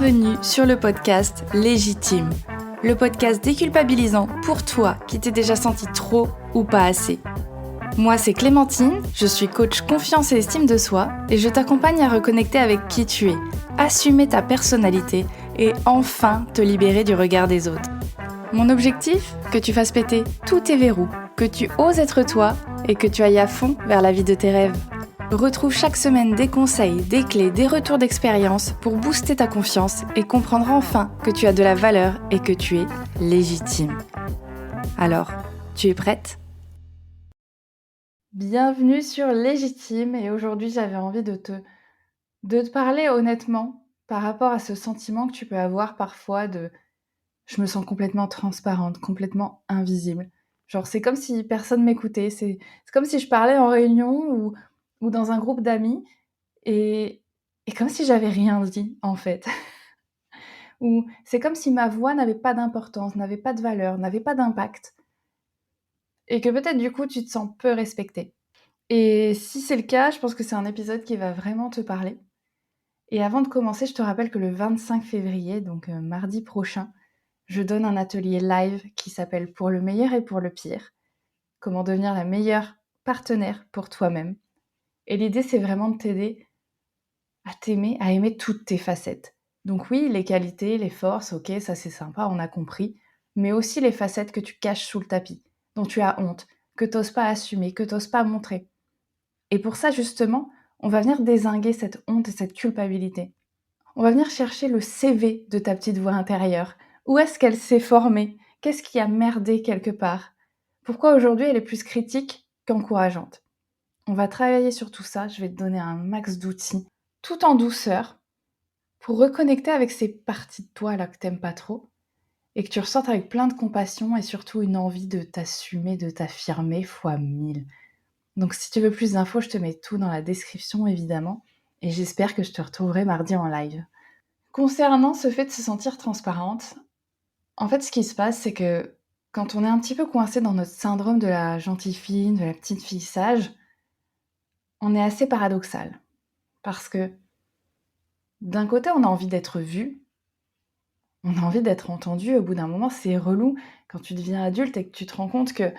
Bienvenue sur le podcast Légitime, le podcast déculpabilisant pour toi qui t'es déjà senti trop ou pas assez. Moi, c'est Clémentine, je suis coach confiance et estime de soi et je t'accompagne à reconnecter avec qui tu es, assumer ta personnalité et enfin te libérer du regard des autres. Mon objectif, que tu fasses péter tous tes verrous, que tu oses être toi et que tu ailles à fond vers la vie de tes rêves. Retrouve chaque semaine des conseils, des clés, des retours d'expérience pour booster ta confiance et comprendre enfin que tu as de la valeur et que tu es légitime. Alors, tu es prête ? Bienvenue sur Légitime et aujourd'hui j'avais envie de te parler honnêtement par rapport à ce sentiment que tu peux avoir parfois de je me sens complètement transparente, complètement invisible. Genre c'est comme si personne m'écoutait, c'est comme si je parlais en réunion ou dans un groupe d'amis et comme si j'avais rien dit en fait. Ou c'est comme si ma voix n'avait pas d'importance, n'avait pas de valeur, n'avait pas d'impact et que peut-être du coup tu te sens peu respectée. Et si c'est le cas, je pense que c'est un épisode qui va vraiment te parler. Et avant de commencer, je te rappelle que le 25 février, donc mardi prochain, je donne un atelier live qui s'appelle Pour le meilleur et pour le pire. Comment devenir la meilleure partenaire pour toi-même. Et l'idée, c'est vraiment de t'aider à t'aimer, à aimer toutes tes facettes. Donc oui, les qualités, les forces, ok, ça c'est sympa, on a compris. Mais aussi les facettes que tu caches sous le tapis, dont tu as honte, que t'oses pas assumer, que t'oses pas montrer. Et pour ça, justement, on va venir dézinguer cette honte et cette culpabilité. On va venir chercher le CV de ta petite voix intérieure. Où est-ce qu'elle s'est formée ? Qu'est-ce qui a merdé quelque part ? Pourquoi aujourd'hui elle est plus critique qu'encourageante ? On va travailler sur tout ça, je vais te donner un max d'outils, tout en douceur, pour reconnecter avec ces parties de toi là que t'aimes pas trop, et que tu ressentes avec plein de compassion et surtout une envie de t'assumer, de t'affirmer fois 1000. Donc si tu veux plus d'infos, je te mets tout dans la description évidemment, et j'espère que je te retrouverai mardi en live. Concernant ce fait de se sentir transparente, en fait ce qui se passe c'est que quand on est un petit peu coincé dans notre syndrome de la gentille fille, de la petite fille sage, on est assez paradoxal. Parce que d'un côté on a envie d'être vu, on a envie d'être entendu, au bout d'un moment c'est relou quand tu deviens adulte et que tu te rends compte que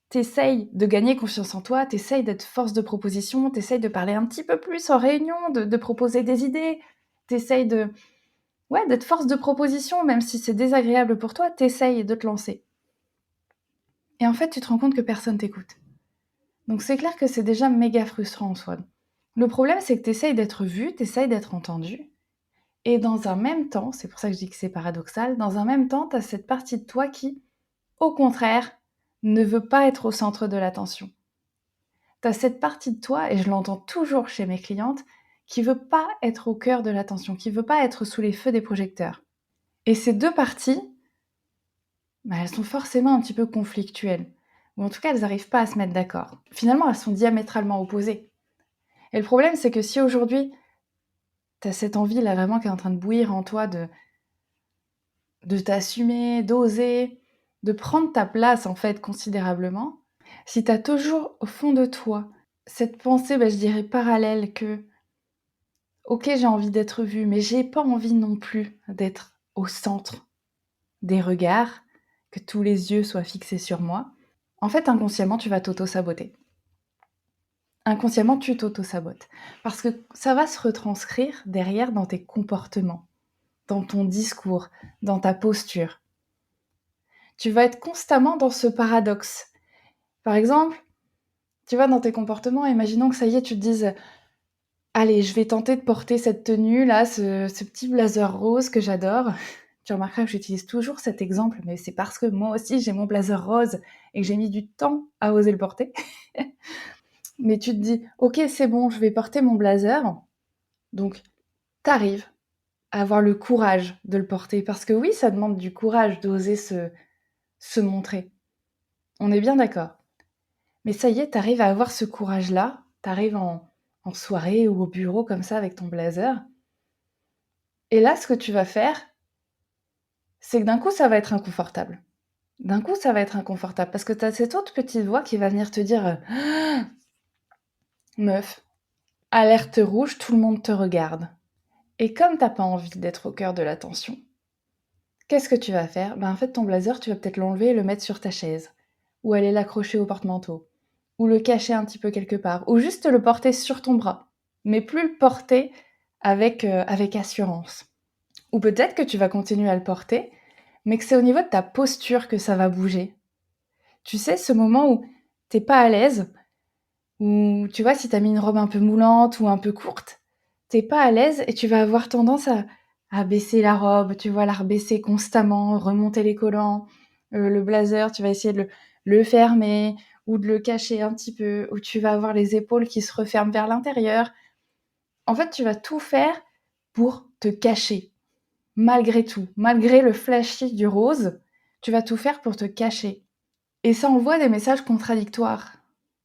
t'essayes de gagner confiance en toi, t'essayes d'être force de proposition, t'essayes de parler un petit peu plus en réunion, de proposer des idées, t'essayes d'être force de proposition, même si c'est désagréable pour toi, t'essayes de te lancer. Et en fait, tu te rends compte que personne t'écoute. Donc c'est clair que c'est déjà méga frustrant en soi. Le problème, c'est que t'essayes d'être vu, t'essayes d'être entendu, et dans un même temps, c'est pour ça que je dis que c'est paradoxal, dans un même temps, t'as cette partie de toi qui, au contraire, ne veut pas être au centre de l'attention. T'as cette partie de toi, et je l'entends toujours chez mes clientes, qui veut pas être au cœur de l'attention, qui veut pas être sous les feux des projecteurs. Et ces deux parties, elles sont forcément un petit peu conflictuelles. Ou en tout cas, elles n'arrivent pas à se mettre d'accord. Finalement, elles sont diamétralement opposées. Et le problème, c'est que si aujourd'hui, t'as cette envie là vraiment qui est en train de bouillir en toi de t'assumer, d'oser, de prendre ta place en fait considérablement, si t'as toujours au fond de toi cette pensée, je dirais parallèle que ok, j'ai envie d'être vue, mais j'ai pas envie non plus d'être au centre des regards, que tous les yeux soient fixés sur moi. En fait, inconsciemment, tu vas t'auto-saboter. Inconsciemment, tu t'auto-sabotes. Parce que ça va se retranscrire derrière dans tes comportements, dans ton discours, dans ta posture. Tu vas être constamment dans ce paradoxe. Par exemple, tu vois, dans tes comportements, imaginons que ça y est, tu te dises « Allez, je vais tenter de porter cette tenue-là, ce petit blazer rose que j'adore. » Tu remarqueras que j'utilise toujours cet exemple, mais c'est parce que moi aussi, j'ai mon blazer rose et que j'ai mis du temps à oser le porter. Mais tu te dis « Ok, c'est bon, je vais porter mon blazer. » Donc, t'arrives à avoir le courage de le porter. Parce que oui, ça demande du courage d'oser se montrer. On est bien d'accord. Mais ça y est, t'arrives à avoir ce courage-là. T'arrives en soirée ou au bureau comme ça avec ton blazer. Et là, ce que tu vas faire, c'est que d'un coup, ça va être inconfortable. D'un coup, ça va être inconfortable parce que t'as cette autre petite voix qui va venir te dire « Meuf, alerte rouge, tout le monde te regarde. » Et comme tu pas envie d'être au cœur de l'attention, qu'est-ce que tu vas faire? En fait, ton blazer, tu vas peut-être l'enlever et le mettre sur ta chaise, ou aller l'accrocher au porte-manteau, ou le cacher un petit peu quelque part, ou juste le porter sur ton bras, mais plus le porter avec assurance. Ou peut-être que tu vas continuer à le porter, mais que c'est au niveau de ta posture que ça va bouger. Tu sais, ce moment où t'es pas à l'aise, où tu vois, si t'as mis une robe un peu moulante ou un peu courte, t'es pas à l'aise et tu vas avoir tendance à baisser la robe, tu vois, la rebaisser constamment, remonter les collants, le blazer, tu vas essayer de le fermer ou de le cacher un petit peu, ou tu vas avoir les épaules qui se referment vers l'intérieur. En fait, tu vas tout faire pour te cacher. Malgré tout, malgré le flashy du rose, tu vas tout faire pour te cacher. Et ça envoie des messages contradictoires.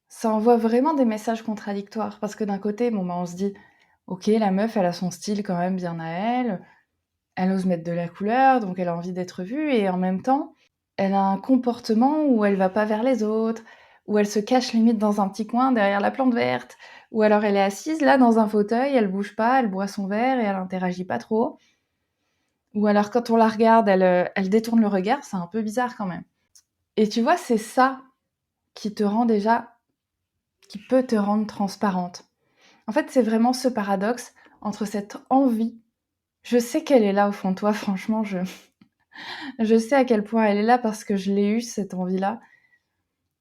Ça envoie vraiment des messages contradictoires parce que d'un côté, on se dit: «OK, la meuf, elle a son style quand même bien à elle, elle ose mettre de la couleur, donc elle a envie d'être vue» et en même temps, elle a un comportement où elle va pas vers les autres, où elle se cache limite dans un petit coin derrière la plante verte, ou alors elle est assise là dans un fauteuil, elle bouge pas, elle boit son verre et elle interagit pas trop. Ou alors quand on la regarde, elle détourne le regard, c'est un peu bizarre quand même. Et tu vois, c'est ça qui te rend déjà qui peut te rendre transparente. En fait, c'est vraiment ce paradoxe entre cette envie, je sais qu'elle est là au fond de toi, franchement, je sais à quel point elle est là parce que je l'ai eue cette envie-là.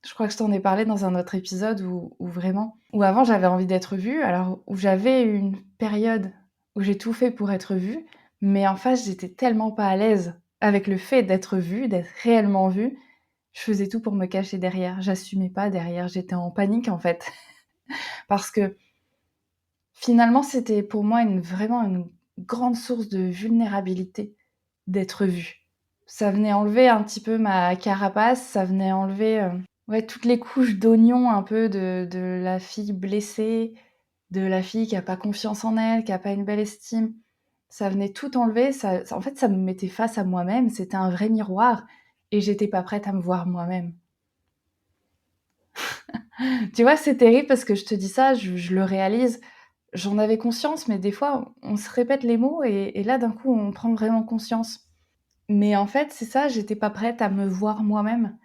Je crois que je t'en ai parlé dans un autre épisode où vraiment où avant j'avais envie d'être vue, alors où j'avais une période où j'ai tout fait pour être vue, mais en face, j'étais tellement pas à l'aise avec le fait d'être vue, d'être réellement vue, je faisais tout pour me cacher derrière. J'assumais pas derrière, j'étais en panique en fait. Parce que finalement, c'était pour moi vraiment une grande source de vulnérabilité d'être vue. Ça venait enlever un petit peu ma carapace, ça venait enlever, ouais, toutes les couches d'oignon un peu de la fille blessée, de la fille qui a pas confiance en elle, qui a pas une belle estime. Ça venait tout enlever, en fait, ça me mettait face à moi-même, c'était un vrai miroir et j'étais pas prête à me voir moi-même. Tu vois, c'est terrible parce que je te dis ça, je le réalise. J'en avais conscience, mais des fois, on se répète les mots et là, d'un coup, on prend vraiment conscience. Mais en fait, c'est ça, j'étais pas prête à me voir moi-même.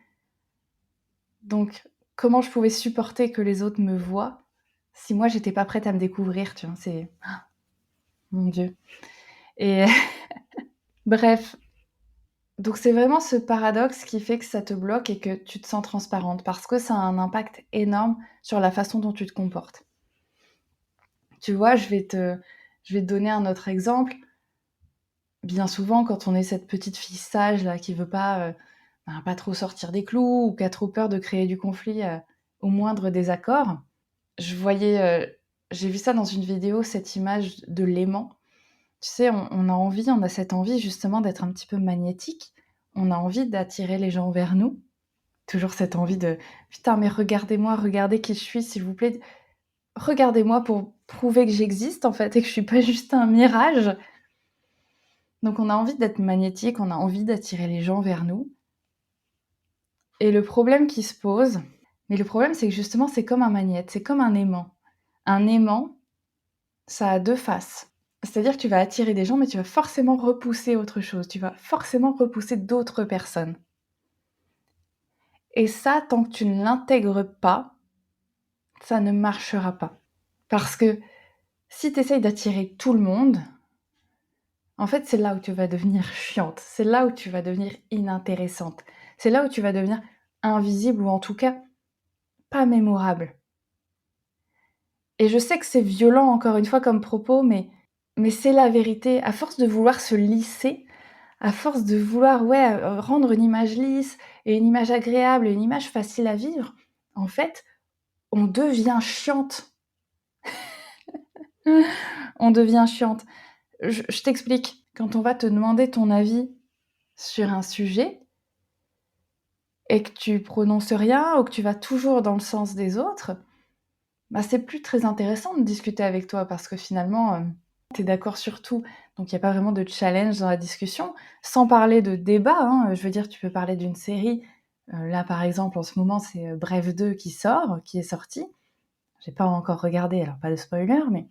Donc, comment je pouvais supporter que les autres me voient si moi, j'étais pas prête à me découvrir, tu vois? C'est mon Dieu. Et bref, donc c'est vraiment ce paradoxe qui fait que ça te bloque et que tu te sens transparente parce que ça a un impact énorme sur la façon dont tu te comportes. Tu vois, je vais te donner un autre exemple. Bien souvent, quand on est cette petite fille sage là qui veut pas trop sortir des clous ou qui a trop peur de créer du conflit, au moindre désaccord, je voyais, j'ai vu ça dans une vidéo, cette image de l'aimant. Tu sais, on a cette envie justement d'être un petit peu magnétique. On a envie d'attirer les gens vers nous. Toujours cette envie de: «Putain, mais regardez-moi, regardez qui je suis, s'il vous plaît. Regardez-moi pour prouver que j'existe en fait et que je suis pas juste un mirage». Donc on a envie d'être magnétique, on a envie d'attirer les gens vers nous. Et le problème qui se pose, mais le problème c'est que justement c'est comme un magnète, c'est comme un aimant. Un aimant, ça a 2 faces. C'est-à-dire que tu vas attirer des gens, mais tu vas forcément repousser autre chose, tu vas forcément repousser d'autres personnes. Et ça, tant que tu ne l'intègres pas, ça ne marchera pas. Parce que si tu essayes d'attirer tout le monde, en fait, c'est là où tu vas devenir chiante, c'est là où tu vas devenir inintéressante, c'est là où tu vas devenir invisible ou en tout cas pas mémorable. Et je sais que c'est violent encore une fois comme propos, mais c'est la vérité. À force de vouloir se lisser, à force de vouloir, ouais, rendre une image lisse et une image agréable et une image facile à vivre, en fait, on devient chiante. On devient chiante. Je t'explique. Quand on va te demander ton avis sur un sujet et que tu prononces rien ou que tu vas toujours dans le sens des autres, bah, c'est plus très intéressant de discuter avec toi parce que finalement, tu es d'accord sur tout. Donc il y a pas vraiment de challenge dans la discussion. Sans parler de débat, hein, je veux dire, tu peux parler d'une série. Là, par exemple, en ce moment, c'est, Bref 2 qui est sorti. J'ai pas encore regardé, alors pas de spoiler, mais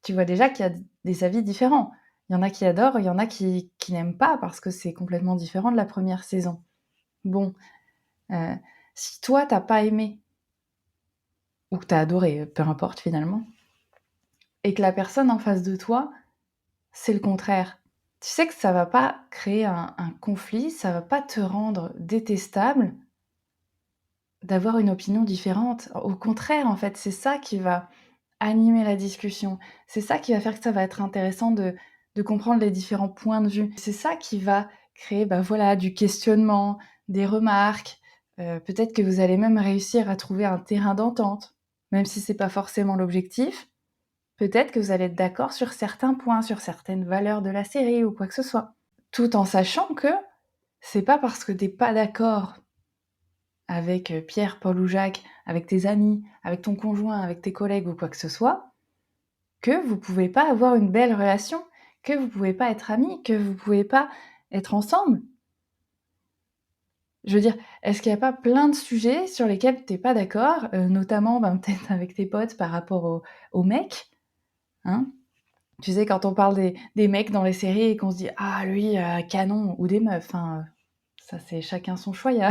Tu vois déjà qu'il y a des avis différents. Il y en a qui adorent, il y en a qui n'aiment pas parce que c'est complètement différent de la première saison. Bon, heu, si toi tu as pas aimé ou que tu as adoré, peu importe finalement, et que la personne en face de toi, c'est le contraire, tu sais que ça va pas créer un conflit, ça va pas te rendre détestable d'avoir une opinion différente. Au contraire, en fait, c'est ça qui va animer la discussion. C'est ça qui va faire que ça va être intéressant de comprendre les différents points de vue. C'est ça qui va créer, bah, voilà, du questionnement, des remarques, peut-être que vous allez même réussir à trouver un terrain d'entente. Même si c'est pas forcément l'objectif, peut-être que vous allez être d'accord sur certains points, sur certaines valeurs de la série ou quoi que ce soit. Tout en sachant que c'est pas parce que tu es pas d'accord avec, Pierre, Paul ou Jacques, avec tes amis, avec ton conjoint, avec tes collègues ou quoi que ce soit, que vous pouvez pas avoir une belle relation, que vous pouvez pas être amis, que vous pouvez pas être ensemble. Je veux dire, est-ce qu'il y a pas plein de sujets sur lesquels tu es pas d'accord, notamment, ben, peut-être avec tes potes par rapport aux mecs, hein? Tu sais, quand on parle des mecs dans les séries et qu'on se dit: «Ah lui, canon» ou des meufs, hein, ça c'est chacun son choix, il y a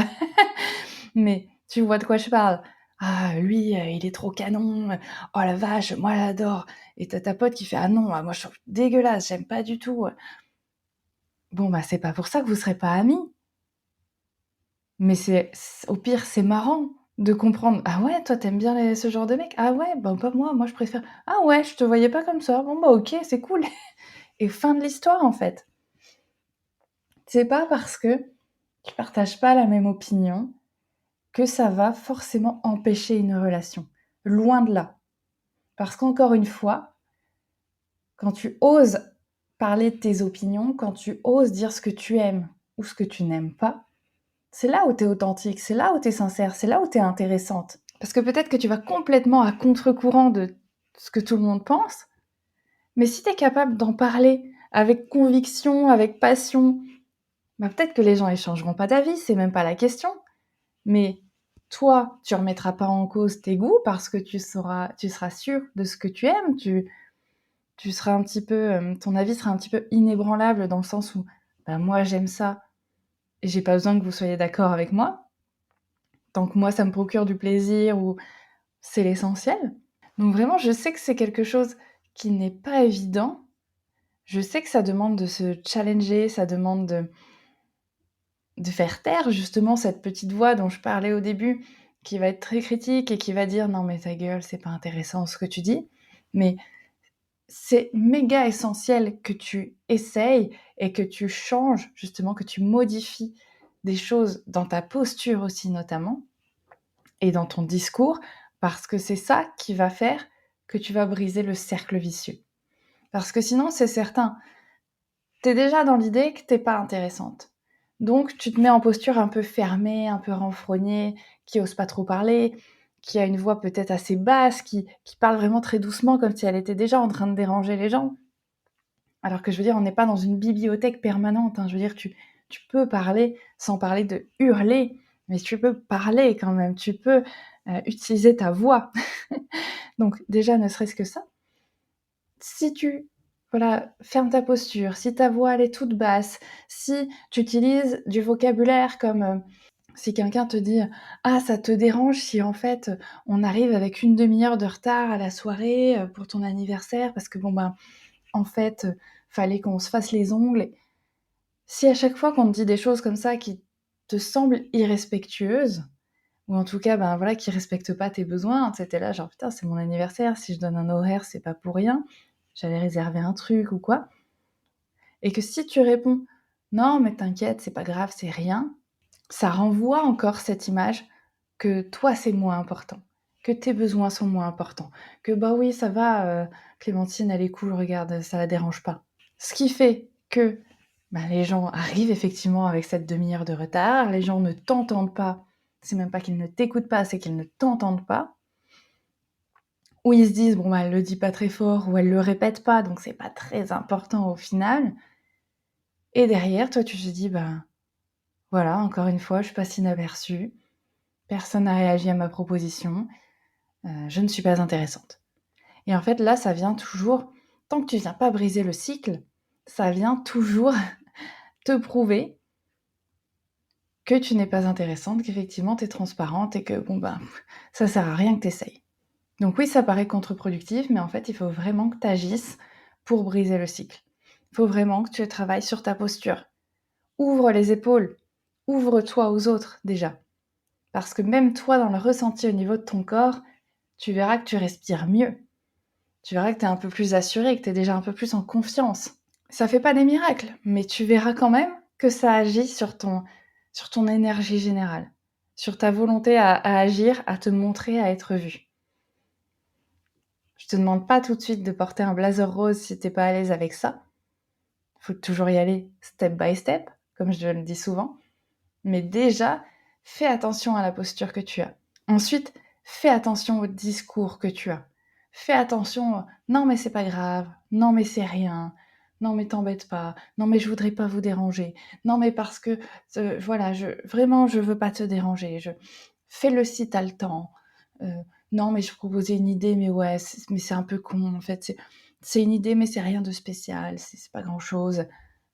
mais tu vois de quoi je parle? «Ah lui, il est trop canon, oh la vache, moi j'adore» et tu as ta pote qui fait: «Ah non, moi je trouve dégueulasse, j'aime pas du tout». Bon, bah, c'est pas pour ça que vous serez pas amis, mais au pire, c'est marrant de comprendre: «Ah ouais, toi tu bien les ce genre de mec? Ah ouais, bah, pas moi, moi je préfère ah ouais, je te voyais pas comme ça. Bon bah OK, c'est cool» et fin de l'histoire en fait. C'est pas parce que tu partages pas la même opinion que ça va forcément empêcher une relation. Loin de là. Parce qu'encore une fois, quand tu oses parler de tes opinions, quand tu oses dire ce que tu aimes ou ce que tu n'aimes pas, c'est là où tu es authentique, c'est là où tu es sincère, c'est là où tu es intéressante. Parce que peut-être que tu vas complètement à contre-courant de ce que tout le monde pense, mais si tu es capable d'en parler avec conviction, avec passion, bah, peut-être que les gens ne changeront pas d'avis, c'est même pas la question. Mais toi, tu remettras pas en cause tes goûts parce que tu seras sûr de ce que tu aimes, tu seras un petit peu, ton avis sera un petit peu inébranlable dans le sens où, bah, moi j'aime ça et j'ai pas besoin que vous soyez d'accord avec moi. Tant que moi ça me procure du plaisir ou c'est l'essentiel. Donc vraiment, je sais que c'est quelque chose qui n'est pas évident. Je sais que ça demande de se challenger, ça demande de faire taire justement cette petite voix dont je parlais au début, qui va être très critique et qui va dire: «Non mais ta gueule, c'est pas intéressant ce que tu dis». Mais c'est méga essentiel que tu essayes et que tu changes, justement, que tu modifies des choses dans ta posture aussi notamment et dans ton discours, parce que c'est ça qui va faire que tu vas briser le cercle vicieux. Parce que sinon, c'est certain, tu es déjà dans l'idée que tu es pas intéressante. Donc tu te mets en posture un peu fermée, un peu renfrognée, qui ose pas trop parler, qui a une voix peut-être assez basse, qui parle vraiment très doucement comme si elle était déjà en train de déranger les gens. Alors que je veux dire, on n'est pas dans une bibliothèque permanente, hein. Je veux dire, tu peux parler sans parler de hurler, mais tu peux parler quand même, tu peux, utiliser ta voix. Donc déjà, ne serait-ce que ça, si tu voilà, fermes ta posture, si ta voix elle est toute basse, si tu utilises du vocabulaire comme, si quelqu'un te dit: «Ah ça te dérange si en fait, on arrive avec une demi heure de retard à la soirée, pour ton anniversaire parce que bon ben, en fait, fallait qu'on se fasse les ongles». Si à chaque fois qu'on te dit des choses comme ça qui te semblent irrespectueuses ou en tout cas, ben, voilà, qui respectent pas tes besoins, tu sais, là genre: «Putain, c'est mon anniversaire, si je donne un horaire, c'est pas pour rien, j'avais réservé un truc ou quoi» et que si tu réponds: «Non, mais t'inquiète, c'est pas grave, c'est rien», ça renvoie encore cette image que toi, c'est moins important, que tes besoins sont moins importants, que bah oui, ça va, Clémentine, elle est cool, regarde, ça la dérange pas. Ce qui fait que, bah, les gens arrivent effectivement avec cette demi-heure de retard, les gens ne t'entendent pas, c'est même pas qu'ils ne t'écoutent pas, c'est qu'ils ne t'entendent pas. Ou ils se disent: «Bon, bah, elle le dit pas très fort» ou «Elle le répète pas, donc c'est pas très important au final» et derrière, toi, tu te dis: «Ben, voilà, encore une fois, je passe inaperçue, personne n'a réagi à ma proposition, je ne suis pas intéressante» et en fait, là, ça vient toujours tant que tu viens pas briser le cycle, ça vient toujours te prouver que tu n'es pas intéressante, qu'effectivement tu es transparente et que bon ben, ça sert à rien que tu essayes. Donc oui, ça paraît contre-productif, mais en fait, il faut vraiment que tu agisses pour briser le cycle. Il faut vraiment que tu travailles sur ta posture. Ouvre les épaules, ouvre-toi aux autres déjà. Parce que même toi, dans le ressenti au niveau de ton corps, tu verras que tu respires mieux. Tu verras que tu es un peu plus assuré, que tu es déjà un peu plus en confiance. Ça fait pas des miracles, mais tu verras quand même que ça agit sur ton énergie générale, sur ta volonté à agir, à te montrer, à être vu. Je te demande pas tout de suite de porter un blazer rose si t'es pas à l'aise avec ça. Faut toujours y aller step by step, comme je le dis souvent. Mais déjà, fais attention à la posture que tu as. Ensuite, fais attention au discours que tu as. Fais attention, non mais c'est pas grave, non mais c'est rien, non mais t'embête pas, non mais je voudrais pas vous déranger, non mais parce que, voilà, vraiment je veux pas te déranger, fais-le si t'as le temps. Non mais je proposais une idée, mais ouais, mais c'est un peu con en fait, c'est une idée mais c'est rien de spécial, c'est pas grand-chose.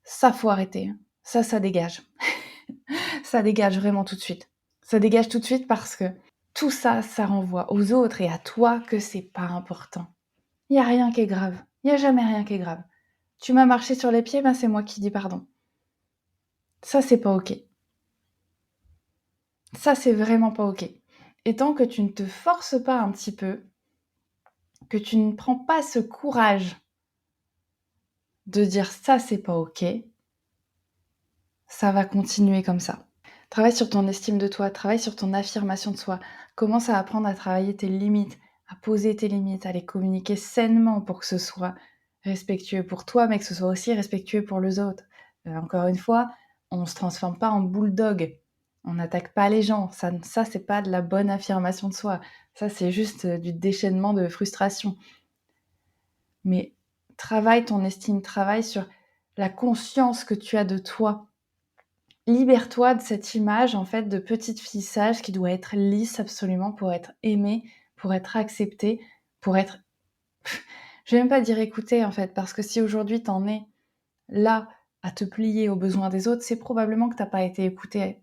Ça, faut arrêter. Ça dégage. Ça dégage vraiment tout de suite. Ça dégage tout de suite parce que tout ça, ça renvoie aux autres et à toi que c'est pas important. Il y a rien qui est grave. Il y a jamais rien qui est grave. Tu m'as marché sur les pieds, ben c'est moi qui dis pardon. Ça, c'est pas OK. Ça, c'est vraiment pas OK. Et tant que tu ne te forces pas un petit peu, que tu ne prends pas ce courage de dire ça, c'est pas OK, ça va continuer comme ça. Travaille sur ton estime de toi, travaille sur ton affirmation de soi. Commence à apprendre à travailler tes limites, à poser tes limites, à les communiquer sainement pour que ce soit respectueux pour toi, mais que ce soit aussi respectueux pour les autres. Encore une fois, on ne se transforme pas en bulldog. On n'attaque pas les gens. Ça c'est pas de la bonne affirmation de soi. Ça, c'est juste du déchaînement de frustration. Mais travaille ton estime, travaille sur la conscience que tu as de toi. Libère-toi de cette image, en fait, de petite fille sage qui doit être lisse absolument pour être aimée, pour être acceptée, pour être... Je vais même pas dire écoutée, en fait, parce que si aujourd'hui t'en es là à te plier aux besoins des autres, c'est probablement que t'as pas été écoutée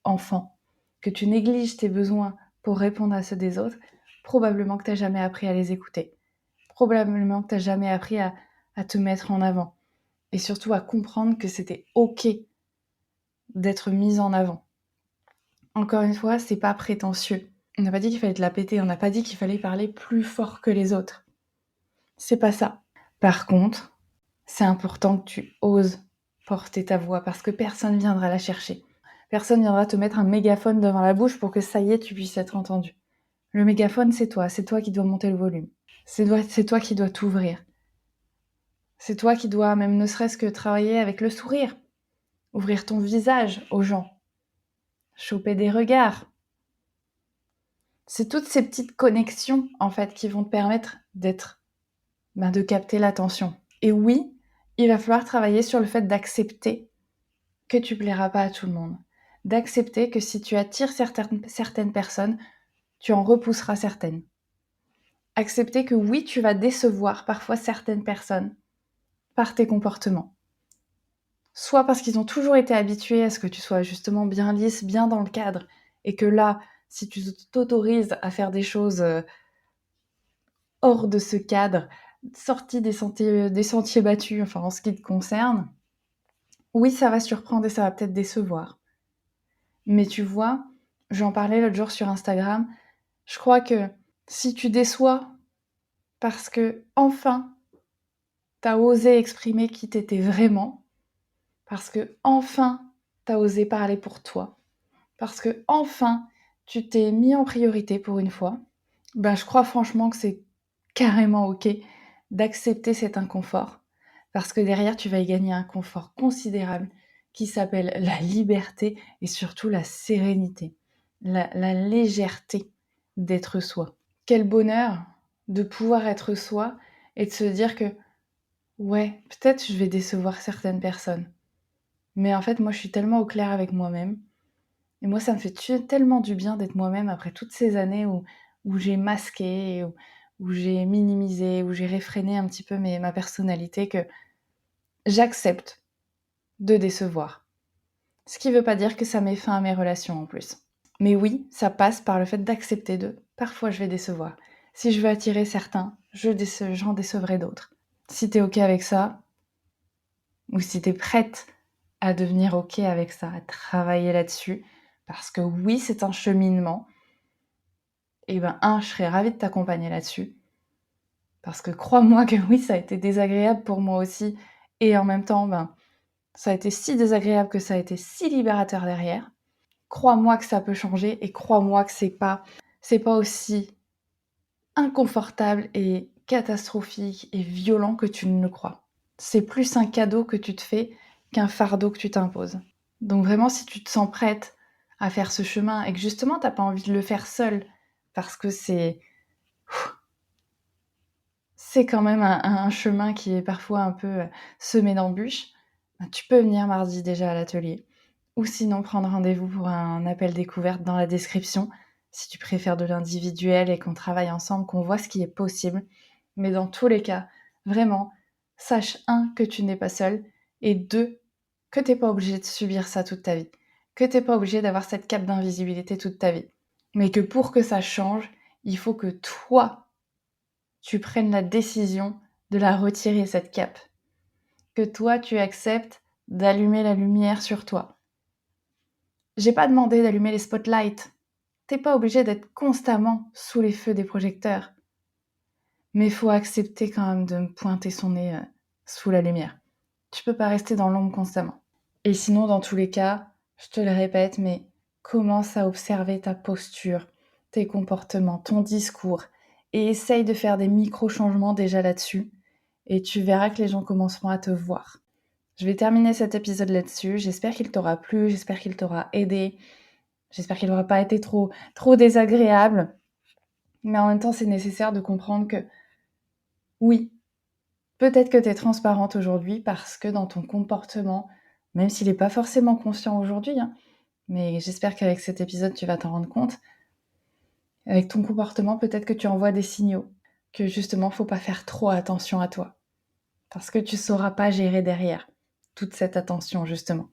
enfant, que tu négliges tes besoins pour répondre à ceux des autres, probablement que t'as jamais appris à les écouter, probablement que t'as jamais appris à te mettre en avant, et surtout à comprendre que c'était OK d'être mise en avant. Encore une fois, c'est pas prétentieux. On n'a pas dit qu'il fallait te la péter, on n'a pas dit qu'il fallait parler plus fort que les autres. C'est pas ça. Par contre, c'est important que tu oses porter ta voix parce que personne viendra la chercher. Personne viendra te mettre un mégaphone devant la bouche pour que ça y est, tu puisses être entendu. Le mégaphone, c'est toi qui dois monter le volume. C'est toi qui dois t'ouvrir. C'est toi qui dois même ne serait-ce que travailler avec le sourire. Ouvrir ton visage aux gens. Choper des regards. C'est toutes ces petites connexions, en fait, qui vont te permettre de capter l'attention. Et oui, il va falloir travailler sur le fait d'accepter que tu plairas pas à tout le monde. D'accepter que si tu attires certaines personnes, tu en repousseras certaines. Accepter que oui, tu vas décevoir parfois certaines personnes par tes comportements. Soit parce qu'ils ont toujours été habitués à ce que tu sois justement bien lisse, bien dans le cadre, et que là, si tu t'autorises à faire des choses hors de ce cadre, sorti des sentiers battus, enfin en ce qui te concerne, oui, ça va surprendre et ça va peut-être décevoir. Mais tu vois, j'en parlais l'autre jour sur Instagram, je crois que si tu déçois parce que enfin t'as osé exprimer qui t'étais vraiment, parce que enfin t'as osé parler pour toi, parce que enfin tu t'es mis en priorité pour une fois, ben je crois franchement que c'est carrément OK d'accepter cet inconfort, parce que derrière tu vas y gagner un confort considérable qui s'appelle la liberté et surtout la sérénité, la légèreté d'être soi. Quel bonheur de pouvoir être soi et de se dire que ouais, peut-être je vais décevoir certaines personnes, mais en fait moi je suis tellement au clair avec moi-même et moi ça me fait tellement du bien d'être moi-même après toutes ces années où j'ai masqué, où j'ai minimisé, où j'ai réfréné un petit peu ma personnalité, que j'accepte de décevoir. Ce qui veut pas dire que ça met fin à mes relations en plus. Mais oui, ça passe par le fait d'accepter de parfois je vais décevoir. Si je veux attirer certains, j'en décevrai d'autres. Si tu es OK avec ça, ou si tu es prête à devenir OK avec ça, à travailler là-dessus, parce que oui, c'est un cheminement, et ben je serais ravie de t'accompagner là-dessus. Parce que crois-moi que oui, ça a été désagréable pour moi aussi, et en même temps, ça a été si désagréable que ça a été si libérateur derrière. Crois-moi que ça peut changer, et crois-moi que c'est pas aussi inconfortable et catastrophique et violent que tu ne le crois. C'est plus un cadeau que tu te fais qu'un fardeau que tu t'imposes. Donc vraiment, si tu te sens prête à faire ce chemin et que justement t'as pas envie de le faire seule, parce que c'est quand même un chemin qui est parfois un peu semé d'embûches, tu peux venir mardi déjà à l'atelier. Ou sinon prendre rendez-vous pour un appel découverte dans la description, si tu préfères de l'individuel et qu'on travaille ensemble, qu'on voit ce qui est possible. Mais dans tous les cas, vraiment, sache 1 que tu n'es pas seule, et 2 que tu n'es pas obligée de subir ça toute ta vie, que tu n'es pas obligée d'avoir cette cape d'invisibilité toute ta vie. Mais que pour que ça change, il faut que toi, tu prennes la décision de la retirer, cette cape. Que toi, tu acceptes d'allumer la lumière sur toi. J'ai pas demandé d'allumer les spotlights. T'es pas obligé d'être constamment sous les feux des projecteurs. Mais il faut accepter quand même de me pointer son nez sous la lumière. Tu peux pas rester dans l'ombre constamment. Et sinon, dans tous les cas, je te le répète, mais commence à observer ta posture, tes comportements, ton discours, et essaye de faire des micro-changements déjà là-dessus, et tu verras que les gens commenceront à te voir. Je vais terminer cet épisode là-dessus. J'espère qu'il t'aura plu, j'espère qu'il t'aura aidé, j'espère qu'il n'aura pas été trop désagréable. Mais en même temps, c'est nécessaire de comprendre que oui, peut-être que tu es transparente aujourd'hui parce que dans ton comportement, même s'il n'est pas forcément conscient aujourd'hui, mais j'espère qu'avec cet épisode, tu vas t'en rendre compte. Avec ton comportement, peut-être que tu envoies des signaux, que justement, faut pas faire trop attention à toi. Parce que tu sauras pas gérer derrière toute cette attention, justement.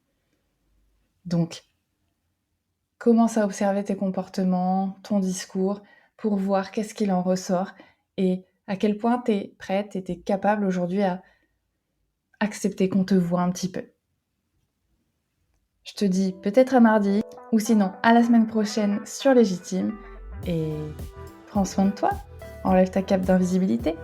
Donc, commence à observer tes comportements, ton discours, pour voir qu'est-ce qu'il en ressort et à quel point tu es prête et tu es capable aujourd'hui à accepter qu'on te voit un petit peu. Je te dis peut-être à mardi, ou sinon à la semaine prochaine sur Légitime, et prends soin de toi, enlève ta cape d'invisibilité.